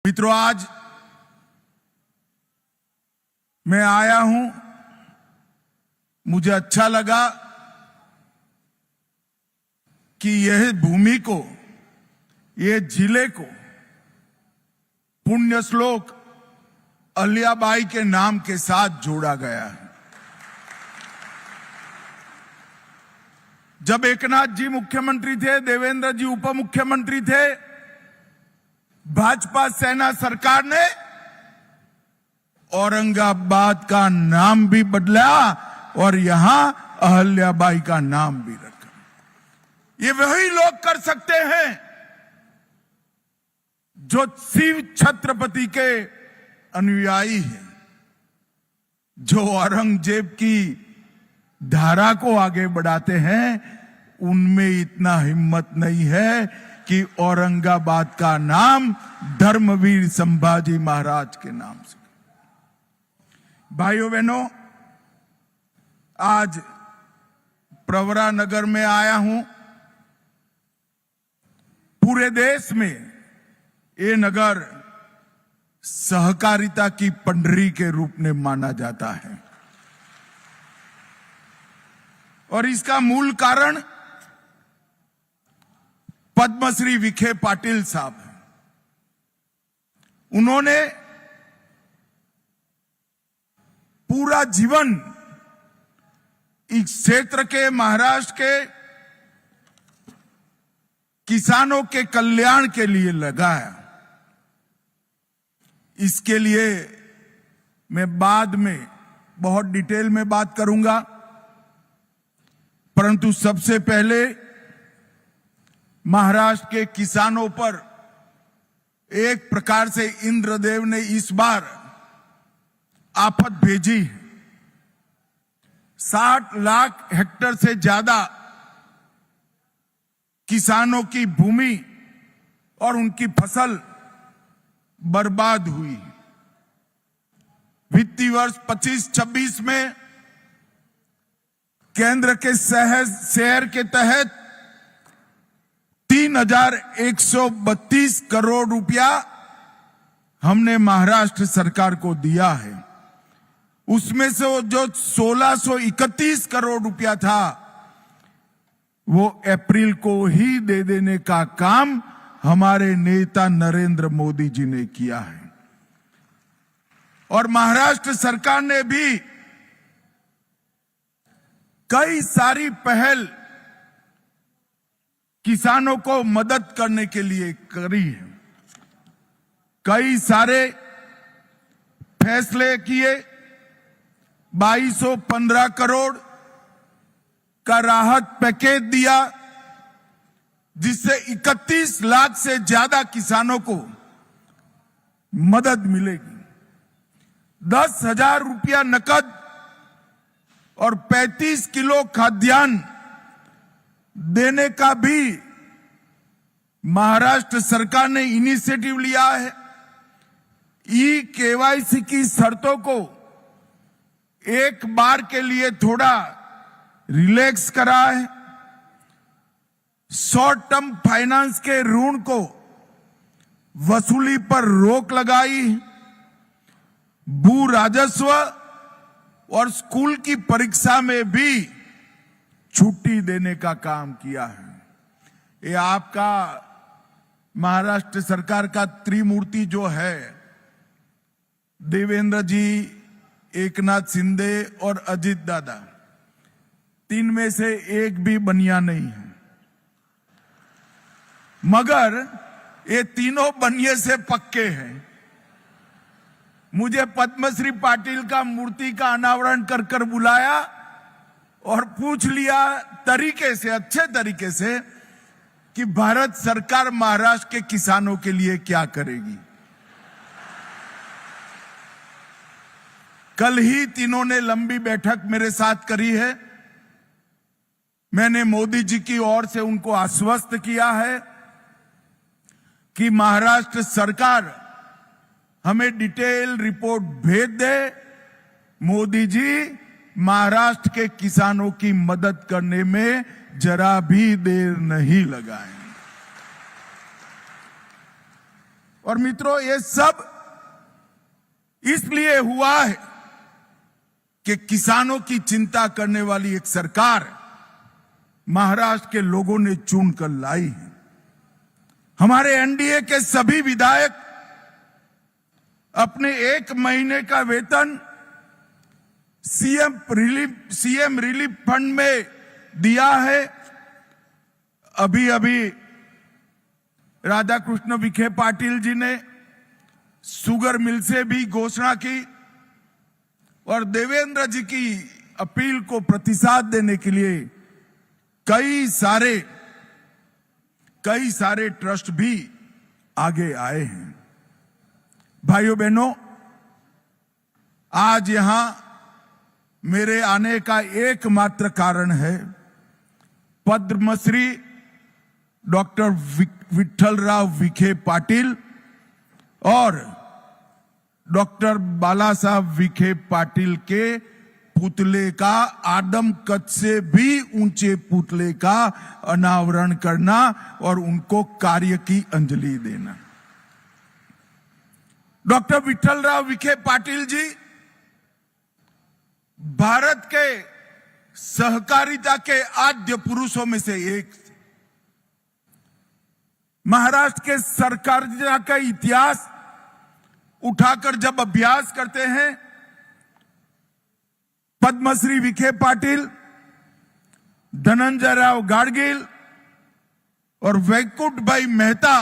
मित्रों, आज मैं आया हूं, मुझे अच्छा लगा कि यह भूमि को, यह जिले को पुण्य श्लोक अहिल्याबाई के नाम के साथ जोड़ा गया है। जब एकनाथ जी मुख्यमंत्री थे, देवेंद्र जी उप मुख्यमंत्री थे, भाजपा सेना सरकार ने औरंगाबाद का नाम भी बदला और यहां अहिल्याबाई का नाम भी रखा। ये वही लोग कर सकते हैं जो शिव छत्रपति के अनुयायी हैं, जो औरंगजेब की धारा को आगे बढ़ाते हैं। उनमें इतना हिम्मत नहीं है कि औरंगाबाद का नाम धर्मवीर संभाजी महाराज के नाम से। भाइयों बहनों, आज प्रवरा नगर में आया हूं। पूरे देश में ये नगर सहकारिता की पंडरी के रूप में माना जाता है और इसका मूल कारण पद्मश्री विखे पाटिल साहब हैं। उन्होंने पूरा जीवन इस क्षेत्र के, महाराष्ट्र के किसानों के कल्याण के लिए लगाया। इसके लिए मैं बाद में बहुत डिटेल में बात करूंगा, परंतु सबसे पहले महाराष्ट्र के किसानों पर एक प्रकार से इंद्रदेव ने इस बार आफत भेजी। 60 लाख हेक्टेयर से ज्यादा किसानों की भूमि और उनकी फसल बर्बाद हुई। वित्तीय वर्ष 25-26 में केंद्र के शहर के तहत 3,132 करोड़ रुपया हमने महाराष्ट्र सरकार को दिया है। उसमें से जो 1,631 करोड़ रुपया था वो अप्रैल को ही दे देने का काम हमारे नेता नरेंद्र मोदी जी ने किया है। और महाराष्ट्र सरकार ने भी कई सारी पहल किसानों को मदद करने के लिए करी है। कई सारे फैसले किए। 2215 करोड़ का राहत पैकेज दिया, जिससे 31 लाख से ज्यादा किसानों को मदद मिलेगी। 10,000 रुपया नकद और 35 किलो खाद्यान्न देने का भी महाराष्ट्र सरकार ने इनिशिएटिव लिया है। केवाईसी की शर्तों को एक बार के लिए थोड़ा रिलैक्स करा है। शॉर्ट टर्म फाइनेंस के ऋण को वसूली पर रोक लगाई। भू राजस्व और स्कूल की परीक्षा में भी छुट्टी देने का काम किया है। ये आपका महाराष्ट्र सरकार का त्रिमूर्ति जो है, देवेंद्र जी, एकनाथ शिंदे और अजित दादा, 3 में से एक भी बनिया नहीं है, मगर ये तीनों बनिए से पक्के हैं। मुझे पद्मश्री पाटिल का मूर्ति का अनावरण कर बुलाया और पूछ लिया तरीके से, अच्छे तरीके से, कि भारत सरकार महाराष्ट्र के किसानों के लिए क्या करेगी। कल ही तीनों ने लंबी बैठक मेरे साथ करी है। मैंने मोदी जी की ओर से उनको आश्वस्त किया है कि महाराष्ट्र सरकार हमें डिटेल रिपोर्ट भेज दे। मोदी जी महाराष्ट्र के किसानों की मदद करने में जरा भी देर नहीं लगाएं। और मित्रों, ये सब इसलिए हुआ है कि किसानों की चिंता करने वाली एक सरकार महाराष्ट्र के लोगों ने चुनकर लाई है। हमारे एनडीए के सभी विधायक अपने 1 महीने का वेतन सीएम रिलीफ फंड में दिया है। अभी अभी राधाकृष्ण विखे पाटिल जी ने शुगर मिल से भी घोषणा की और देवेंद्र जी की अपील को प्रतिसाद देने के लिए कई सारे ट्रस्ट भी आगे आए हैं। भाइयों बहनों, आज यहां मेरे आने का एकमात्र कारण है पद्मश्री डॉक्टर विठ्ठलराव विखे पाटिल और डॉक्टर बाला साहब विखे पाटिल के पुतले का, आदमकद से भी ऊंचे पुतले का अनावरण करना और उनको कार्य की अंजलि देना। डॉक्टर विठ्ठलराव विखे पाटिल जी भारत के सहकारिता के आद्य पुरुषों में से एक। महाराष्ट्र के सहकारिता का इतिहास उठाकर जब अभ्यास करते हैं, पद्मश्री विखे पाटिल, धनंजय राव गाडगिल और वैकुंठ भाई मेहता,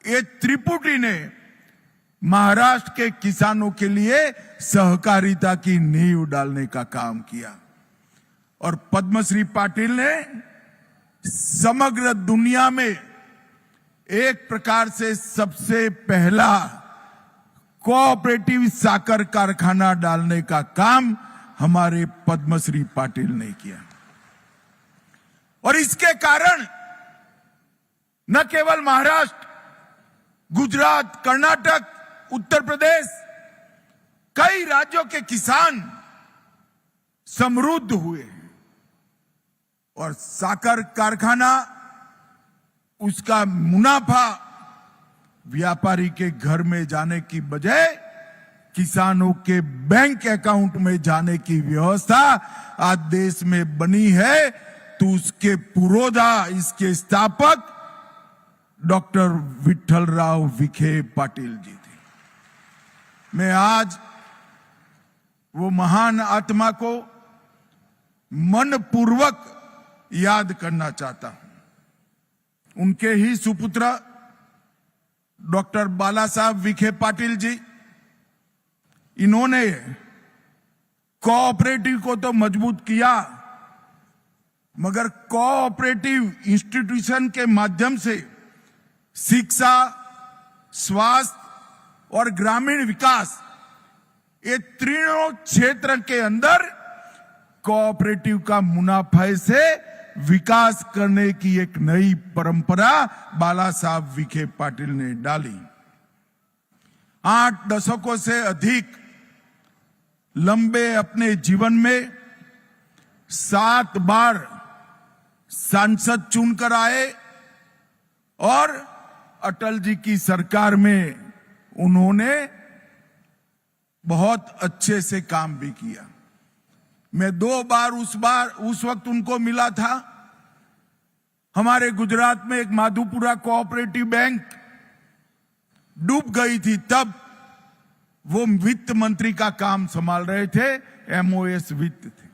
ये त्रिपुटी ने महाराष्ट्र के किसानों के लिए सहकारिता की नींव डालने का काम किया। और पद्मश्री पाटिल ने समग्र दुनिया में एक प्रकार से सबसे पहला कोऑपरेटिव साकर कारखाना डालने का काम हमारे पद्मश्री पाटिल ने किया। और इसके कारण न केवल महाराष्ट्र, गुजरात, कर्नाटक, उत्तर प्रदेश, कई राज्यों के किसान समृद्ध हुए और साकर कारखाना, उसका मुनाफा व्यापारी के घर में जाने की बजाय किसानों के बैंक अकाउंट में जाने की व्यवस्था आज देश में बनी है। तो उसके पुरोधा, इसके स्थापक डॉक्टर विठ्ठलराव विखे पाटिल जी थे। मैं आज वो महान आत्मा को मनपूर्वक याद करना चाहता हूं। उनके ही सुपुत्र डॉक्टर बाला साहब विखे पाटिल जी, इन्होंने कोऑपरेटिव को तो मजबूत किया, मगर कोऑपरेटिव इंस्टीट्यूशन के माध्यम से शिक्षा, स्वास्थ्य और ग्रामीण विकास, ये तीनों क्षेत्र के अंदर कोऑपरेटिव का मुनाफे से विकास करने की एक नई परंपरा बाला साहब विखे पाटिल ने डाली। 8 दशकों से अधिक लंबे अपने जीवन में 7 बार सांसद चुनकर आए और अटल जी की सरकार में उन्होंने बहुत अच्छे से काम भी किया। मैं 2 बार उस वक्त उनको मिला था। हमारे गुजरात में एक माधुपुरा कोऑपरेटिव बैंक डूब गई थी, तब वो वित्त मंत्री का काम संभाल रहे थे, एमओएस वित्त थे।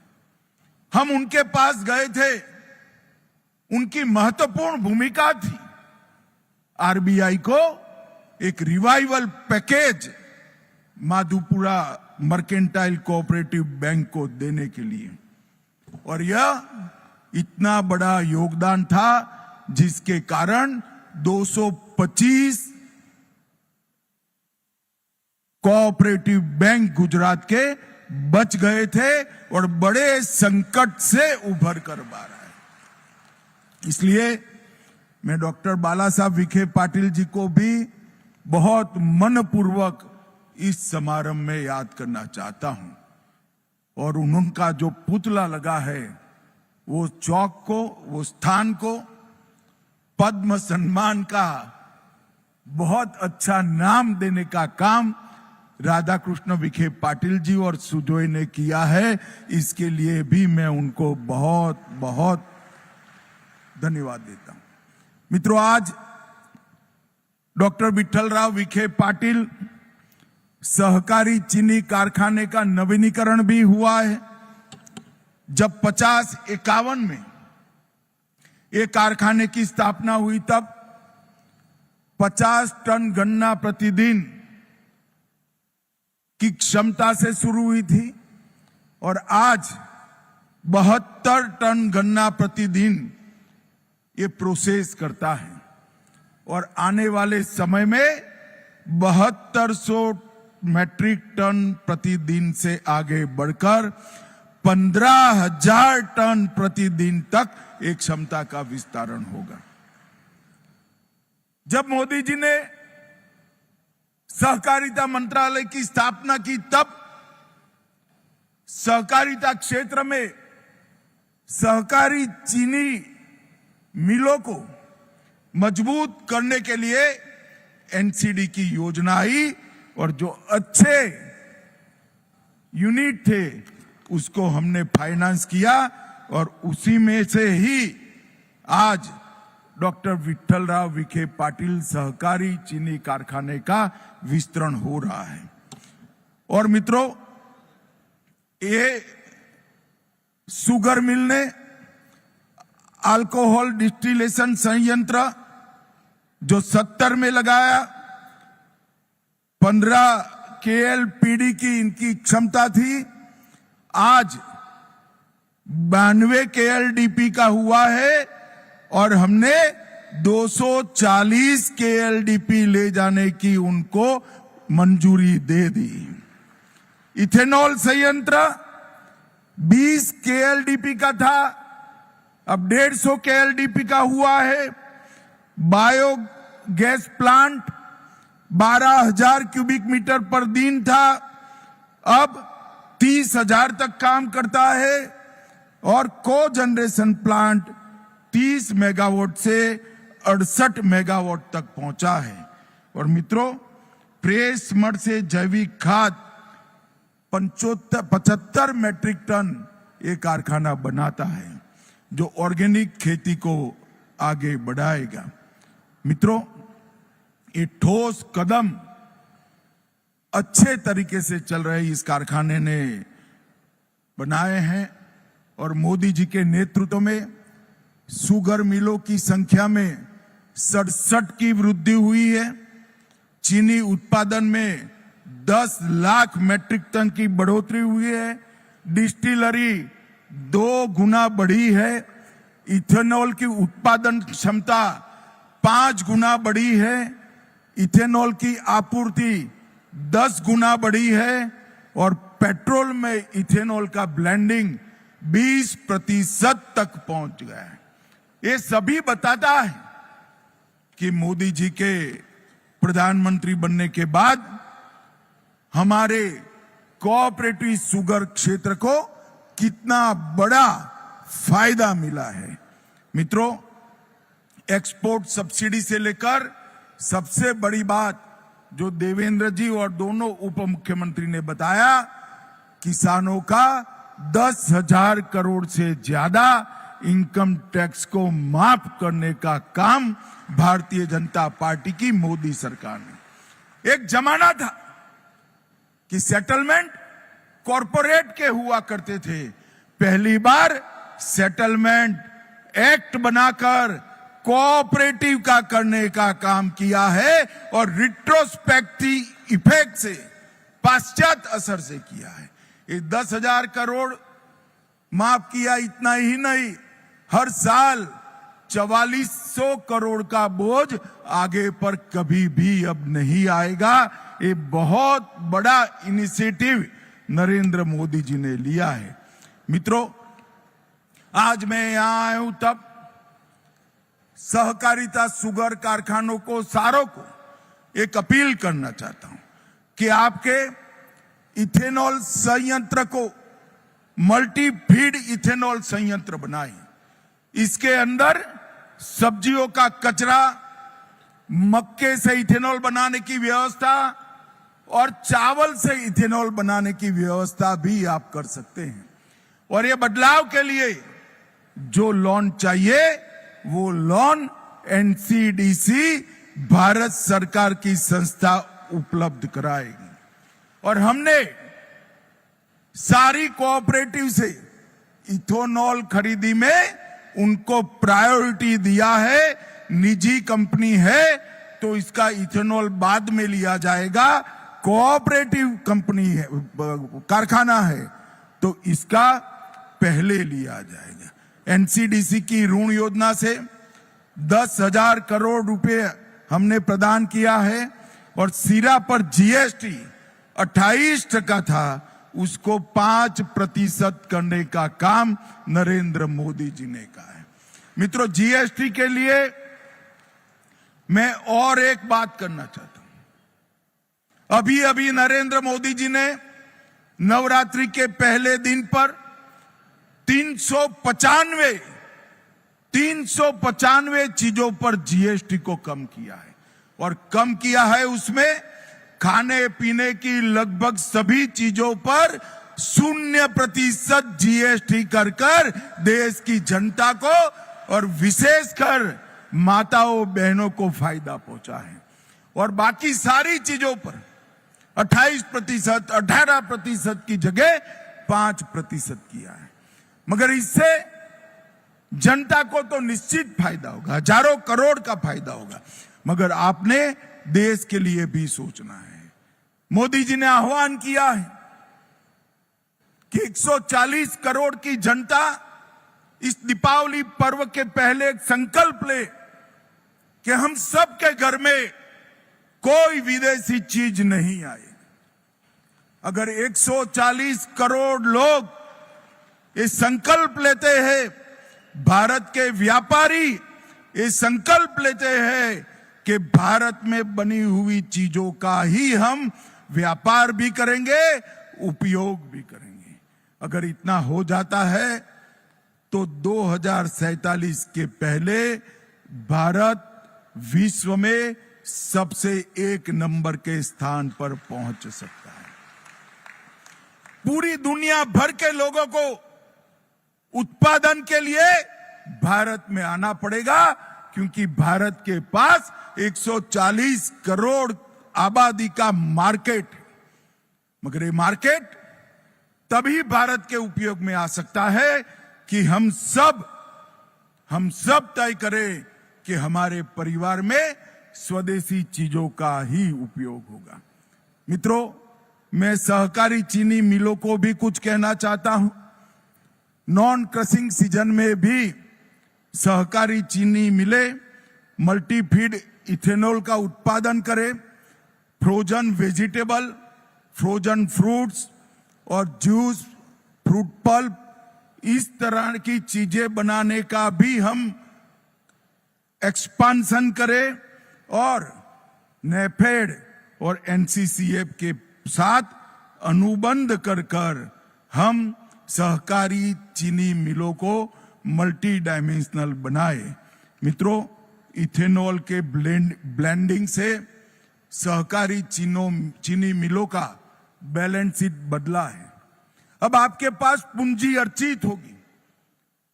हम उनके पास गए थे, उनकी महत्वपूर्ण भूमिका थी आरबीआई को एक revival package Madhupura mercantile cooperative bank को देने के लिए। और यह इतना बड़ा योगदान था जिसके कारण 225 कोऑपरेटिव बैंक गुजरात के बच गए थे और बड़े संकट से उभर कर बाहर आए। इसलिए मैं डॉक्टर बाला साहब विखे पाटिल जी को भी बहुत मनपूर्वक इस समारंभ में याद करना चाहता हूं। और उनका जो पुतला लगा है, वो चौक को, वो स्थान को पद्म सम्मान का बहुत अच्छा नाम देने का काम राधाकृष्ण विखे पाटिल जी और सुजोय ने किया है। इसके लिए भी मैं उनको बहुत बहुत धन्यवाद देता हूं। मित्रों, आज डॉक्टर विठ्ठलराव विखे पाटिल सहकारी चीनी कारखाने का नवीनीकरण भी हुआ है। जब 50-51 में एक कारखाने की स्थापना हुई तब 50 टन गन्ना प्रतिदिन की क्षमता से शुरू हुई थी और आज 72 टन गन्ना प्रतिदिन ये प्रोसेस करता है और आने वाले समय में 7200 मैट्रिक टन प्रतिदिन से आगे बढ़कर 15,000 टन प्रतिदिन तक एक क्षमता का विस्तारण होगा। जब मोदी जी ने सहकारिता मंत्रालय की स्थापना की तब सहकारिता क्षेत्र में सहकारी चीनी मिलों को मजबूत करने के लिए एनसीडी की योजना आई और जो अच्छे यूनिट थे उसको हमने फाइनेंस किया और उसी में से ही आज डॉक्टर विठ्ठलराव विखे पाटिल सहकारी चीनी कारखाने का विस्तरण हो रहा है। और मित्रों, ये शुगर मिल ने अल्कोहल डिस्टिलेशन संयंत्र जो 70 में लगाया, 15 KLPD की इनकी क्षमता थी, आज 92 KLDP का हुआ है और हमने 240 KLDP ले जाने की उनको मंजूरी दे दी। इथेनॉल संयंत्र 20 KLDP का था, अब 150 KLDP का हुआ है। बायोगैस प्लांट 12,000 क्यूबिक मीटर पर दिन था, अब 30,000 तक काम करता है और को जनरेशन प्लांट 30 मेगावाट से 68 मेगावाट तक पहुंचा है। और मित्रों, प्रेस मड से जैविक खाद 75 मैट्रिक टन ये कारखाना बनाता है जो ऑर्गेनिक खेती को आगे बढ़ाएगा। मित्रों, ये ठोस कदम अच्छे तरीके से चल रहे इस कारखाने ने बनाए हैं और मोदी जी के नेतृत्व में शुगर मिलों की संख्या में 67 की वृद्धि हुई है। चीनी उत्पादन में 10 लाख मैट्रिक टन की बढ़ोतरी हुई है। डिस्टिलरी 2 गुना बढ़ी है। इथेनॉल की उत्पादन क्षमता 5 गुना बढ़ी है। इथेनॉल की आपूर्ति 10 गुना बढ़ी है और पेट्रोल में इथेनॉल का ब्लेंडिंग 20% तक पहुंच गया है। ये सभी बताता है कि मोदी जी के प्रधानमंत्री बनने के बाद हमारे कोऑपरेटिव शुगर क्षेत्र को कितना बड़ा फायदा मिला है। मित्रों, एक्सपोर्ट सब्सिडी से लेकर सबसे बड़ी बात जो देवेंद्र जी और दोनों उप मुख्यमंत्री ने बताया, किसानों का 10,000 करोड़ से ज्यादा इनकम टैक्स को माफ करने का काम भारतीय जनता पार्टी की मोदी सरकार ने। एक जमाना था कि सेटलमेंट कॉरपोरेट के हुआ करते थे। पहली बार सेटलमेंट एक्ट बनाकर कोऑपरेटिव का करने का काम किया है और रिट्रोस्पेक्टिव इफेक्ट से, पाश्चात असर से किया है। ये 10,000 करोड़ माफ किया, इतना ही नहीं, हर साल 4400 करोड़ का बोझ आगे पर कभी भी अब नहीं आएगा। ये बहुत बड़ा इनिशिएटिव नरेंद्र मोदी जी ने लिया है। मित्रों, आज मैं यहां आया हूं तब सहकारिता शुगर कारखानों को, सारों को एक अपील करना चाहता हूं कि आपके इथेनॉल संयंत्र को मल्टी फीड इथेनॉल संयंत्र बनाएं। इसके अंदर सब्जियों का कचरा, मक्के से इथेनॉल बनाने की व्यवस्था और चावल से इथेनॉल बनाने की व्यवस्था भी आप कर सकते हैं। और ये बदलाव के लिए जो लोन चाहिए वो लोन एनसीडीसी भारत सरकार की संस्था उपलब्ध कराएगी। और हमने सारी कोऑपरेटिव से इथेनॉल खरीदी में उनको प्रायोरिटी दिया है। निजी कंपनी है तो इसका इथेनॉल बाद में लिया जाएगा, कोऑपरेटिव कंपनी है, कारखाना है तो इसका पहले लिया जाएगा। एनसीडीसी की ऋण योजना से 10,000 करोड़ रुपए हमने प्रदान किया है और सिरा पर जीएसटी 28% था, उसको 5% करने का काम नरेंद्र मोदी जी ने कहा है। मित्रों, जीएसटी के लिए मैं और एक बात करना चाहता हूं। अभी अभी नरेंद्र मोदी जी ने नवरात्रि के पहले दिन पर 395 चीजों पर जीएसटी को कम किया है। और कम किया है उसमें खाने पीने की लगभग सभी चीजों पर 0% जीएसटी कर देश की जनता को और विशेषकर माताओं बहनों को फायदा पहुंचा है। और बाकी सारी चीजों पर 28%, 18% की जगह 5% किया है। मगर इससे जनता को तो निश्चित फायदा होगा, हजारों करोड़ का फायदा होगा, मगर आपने देश के लिए भी सोचना है। मोदी जी ने आह्वान किया है कि 140 करोड़ की जनता इस दीपावली पर्व के पहले एक संकल्प ले कि हम सबके घर में कोई विदेशी चीज नहीं आएगी। अगर 140 करोड़ लोग ये संकल्प लेते हैं, भारत के व्यापारी ये संकल्प लेते हैं कि भारत में बनी हुई चीजों का ही हम व्यापार भी करेंगे, उपयोग भी करेंगे। अगर इतना हो जाता है तो 2047 के पहले भारत विश्व में सबसे 1 नंबर के स्थान पर पहुंच सकता है। पूरी दुनिया भर के लोगों को उत्पादन के लिए भारत में आना पड़ेगा, क्योंकि भारत के पास 140 करोड़ आबादी का मार्केट है। मगर ये मार्केट तभी भारत के उपयोग में आ सकता है कि हम सब तय करें कि हमारे परिवार में स्वदेशी चीजों का ही उपयोग होगा। मित्रों, मैं सहकारी चीनी मिलों को भी कुछ कहना चाहता हूं। नॉन क्रशिंग सीजन में भी सहकारी चीनी मिले मल्टीफीड इथेनॉल का उत्पादन करें, फ्रोजन वेजिटेबल, फ्रोजन फ्रूट्स और जूस, फ्रूट पल्प, इस तरह की चीजें बनाने का भी हम एक्सपांशन करें और नेफेड और एनसीसीएफ के साथ अनुबंध कर हम सहकारी चीनी मिलों को मल्टी डायमेंशनल बनाए। मित्रों, इथेनॉल के ब्लेंडिंग से सहकारी चीनी मिलों का बैलेंस शीट बदला है। अब आपके पास पूंजी अर्जित होगी।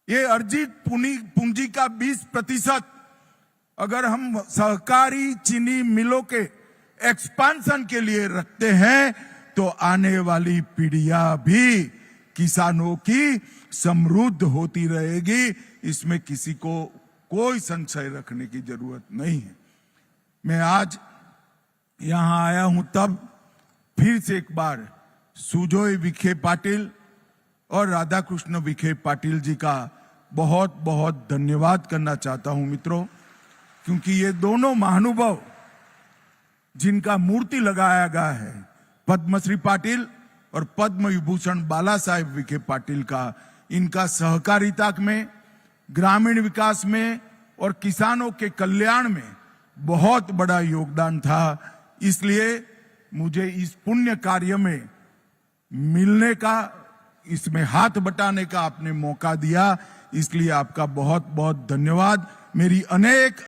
ये अर्जित पूंजी का 20% अगर हम सहकारी चीनी मिलों के एक्सपांशन के लिए रखते हैं तो आने वाली पीढ़ियां भी किसानों की समृद्ध होती रहेगी। इसमें किसी को कोई संशय रखने की जरूरत नहीं है। मैं आज यहां आया हूं तब फिर से एक बार सुजोय विखे पाटिल और राधाकृष्ण विखे पाटिल जी का बहुत बहुत धन्यवाद करना चाहता हूं मित्रों, क्योंकि ये दोनों महानुभाव जिनका मूर्ति लगाया गया है, पद्मश्री पाटिल और पद्म विभूषण बाला साहेब विखे पाटिल का, इनका सहकारिता में, ग्रामीण विकास में और किसानों के कल्याण में बहुत बड़ा योगदान था। इसलिए मुझे इस पुण्य कार्य में मिलने का, इसमें हाथ बटाने का आपने मौका दिया, इसलिए आपका बहुत बहुत धन्यवाद। मेरी अनेक